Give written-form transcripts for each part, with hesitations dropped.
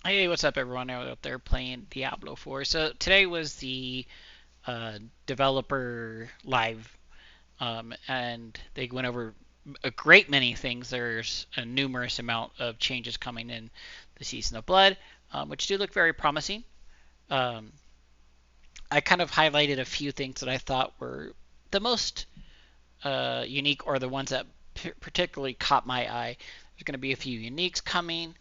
Hey, what's up, everyone out there playing Diablo 4? So today was the developer live, and they went over a great many things. There's a numerous amount of changes coming in the Season of Blood, which do look very promising. Um, I kind of highlighted a few things that I thought were the most unique, or the ones that particularly caught my eye. There's going to be a few uniques coming.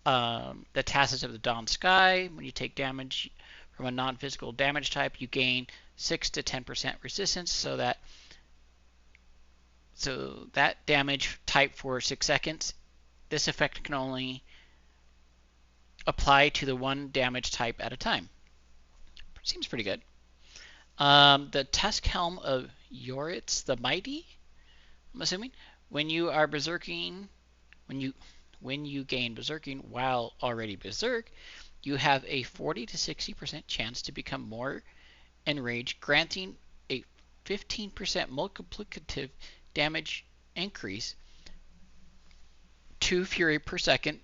The Tacits of the Dawn Sky. When you take damage from a non-physical damage type, you gain 6 to 10% resistance, so that damage type for 6 seconds. This effect can only apply to the one damage type at a time. Seems pretty good. The Tusk Helm of Yoritz the Mighty, I'm assuming. When you are berserking, when you when you gain berserking while already berserk, you have a 40 to 60% chance to become more enraged, granting a 15% multiplicative damage increase, 2 fury per second,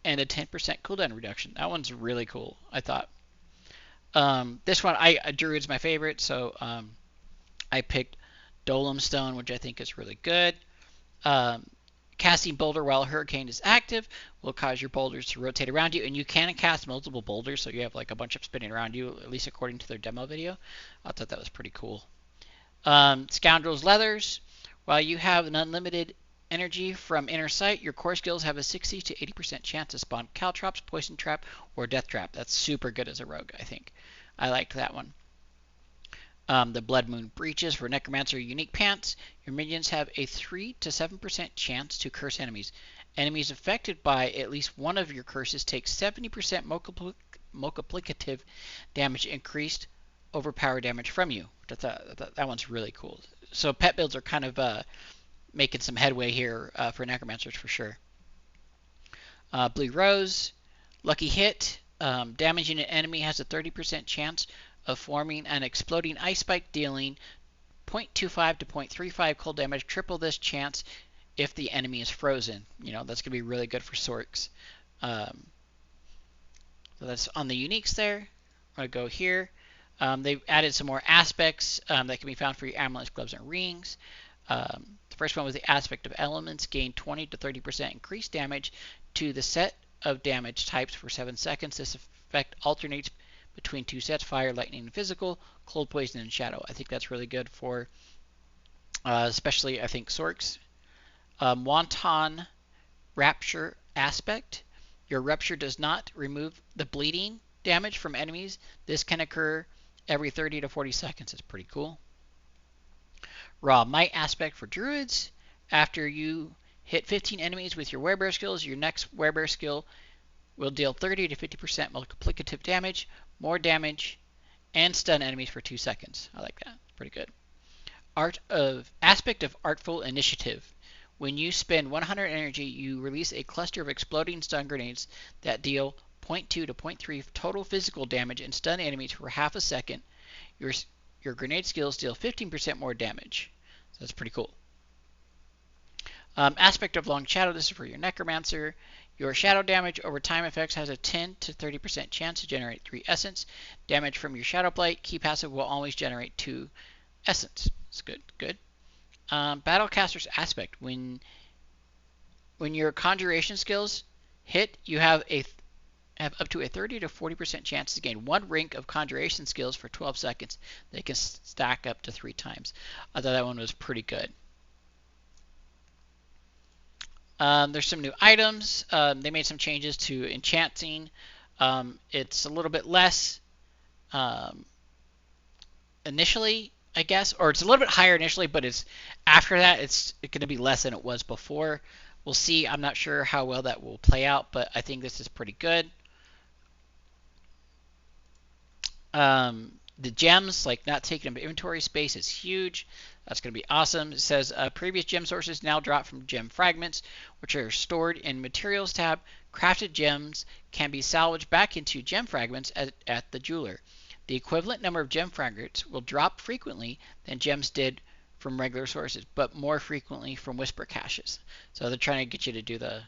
and a 10% cooldown reduction. That one's really cool, I thought. This one, Druid's my favorite, so I picked Dolem Stone, which I think is really good. Um, Casting Boulder while Hurricane is active will cause your boulders to rotate around you, and you can cast multiple boulders, so you have like a bunch of spinning around you, at least according to their demo video. I thought that was pretty cool. Scoundrel's Leathers. While you have an unlimited energy from Inner Sight, your core skills have a 60 to 80% chance to spawn Caltrops, Poison Trap, or Death Trap. That's super good as a rogue, I think. I liked that one. The Blood Moon Breaches for Necromancer unique pants. Your minions have a 3 to 7% chance to curse enemies. Enemies affected by at least one of your curses take 70% multiplicative damage increased overpower damage from you. That one's really cool. So pet builds are kind of making some headway here for Necromancers for sure. Blue Rose, Lucky Hit. Damaging an enemy has a 30% chance of forming an exploding ice spike, dealing 0.25 to 0.35 cold damage. Triple this chance if the enemy is frozen. That's going to be really good for Sorks. Um, so that's on the uniques there. I'm going to go here. They've added some more aspects that can be found for your amulets, gloves, and rings. The first one was the aspect of elements. Gain 20 to 30% increased damage to the set of damage types for 7 seconds. This effect alternates between two sets: fire, lightning, and physical, cold, poison, and shadow. I think that's really good for especially, I think, Sorks. Wanton Rapture aspect. Your rupture does not remove the bleeding damage from enemies. This can occur every 30 to 40 seconds. It's pretty cool. Raw Might aspect for druids. After you hit 15 enemies with your werebear skills, your next werebear skill will deal 30 to 50% multiplicative damage, more damage, and stun enemies for 2 seconds. I like that. Pretty good. Aspect of Artful Initiative. When you spend 100 energy, you release a cluster of exploding stun grenades that deal 0.2 to 0.3 total physical damage and stun enemies for half a second. Your grenade skills deal 15% more damage. So that's pretty cool. Aspect of Long Shadow. This is for your Necromancer. Your shadow damage over time effects has a 10 to 30% chance to generate 3 essence. Damage from your Shadow Blight key passive will always generate 2 essence. It's good. Good. Battlecaster's aspect. When your conjuration skills hit, you have up to a 30 to 40% chance to gain 1 rank of conjuration skills for 12 seconds. They can stack up to 3 times. I thought that one was pretty good. There's some new items. They made some changes to enchanting. It's a little bit less initially, I guess, or it's a little bit higher initially, but it's after that it's going to be less than it was before. We'll see. I'm not sure how well that will play out, but I think this is pretty good. The gems, like not taking up inventory space, is huge. That's going to be awesome. It says previous gem sources now drop from gem fragments, which are stored in materials tab. Crafted gems can be salvaged back into gem fragments at the jeweler. The equivalent number of gem fragments will drop frequently than gems did from regular sources, but more frequently from whisper caches. So they're trying to get you to do the,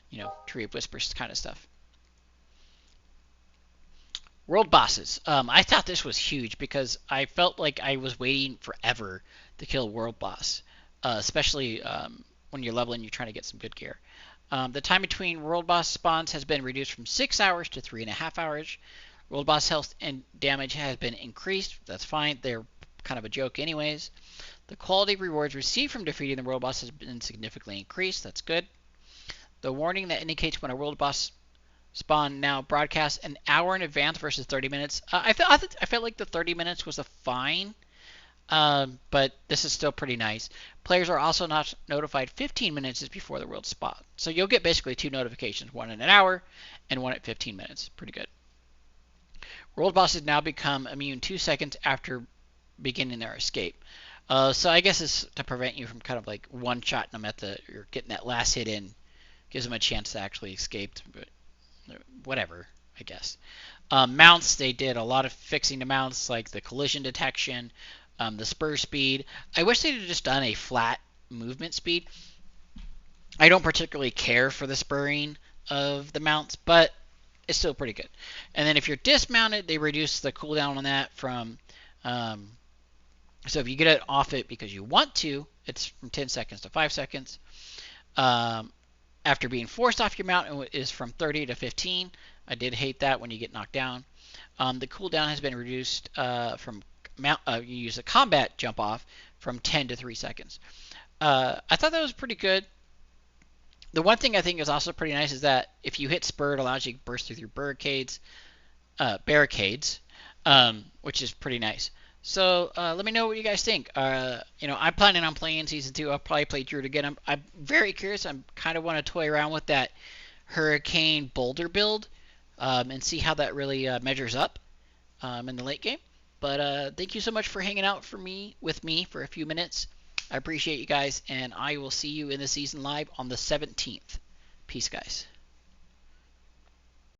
Tree of Whispers kind of stuff. World bosses. I thought this was huge because I felt like I was waiting forever to kill a world boss, especially when you're leveling, you're trying to get some good gear. The time between world boss spawns has been reduced from 6 hours to 3.5 hours. World boss health and damage has been increased. That's fine. They're kind of a joke, anyways. The quality of rewards received from defeating the world boss has been significantly increased. That's good. The warning that indicates when a world boss spawn now broadcasts an hour in advance versus 30 minutes. I felt like the 30 minutes was a fine, but this is still pretty nice. Players are also not notified 15 minutes before the world spawn. So you'll get basically 2 notifications, one in an hour and one at 15 minutes. Pretty good. World bosses now become immune 2 seconds after beginning their escape. So I guess it's to prevent you from kind of like one-shotting them or getting that last hit in. Gives them a chance to actually escape. But whatever, I guess. Mounts, they did a lot of fixing to mounts, like the collision detection, the spur speed. I wish they'd just done a flat movement speed. I don't particularly care for the spurring of the mounts, but it's still pretty good. And then if you're dismounted, they reduce the cooldown on that from... so if you get it off it because you want to, it's from 10 seconds to 5 seconds. After being forced off your mount, it is from 30 to 15. I did hate that when you get knocked down. The cooldown has been reduced from you use a combat jump off from 10 to 3 seconds. I thought that was pretty good. The one thing I think is also pretty nice is that if you hit spur, it allows you to burst through barricades, which is pretty nice. So let me know what you guys think. I'm planning on playing Season 2. I'll probably play Druid again. I'm very curious. I kind of want to toy around with that Hurricane Boulder build and see how that really measures up in the late game. But thank you so much for hanging out with me for a few minutes. I appreciate you guys, and I will see you in the season live on the 17th. Peace, guys.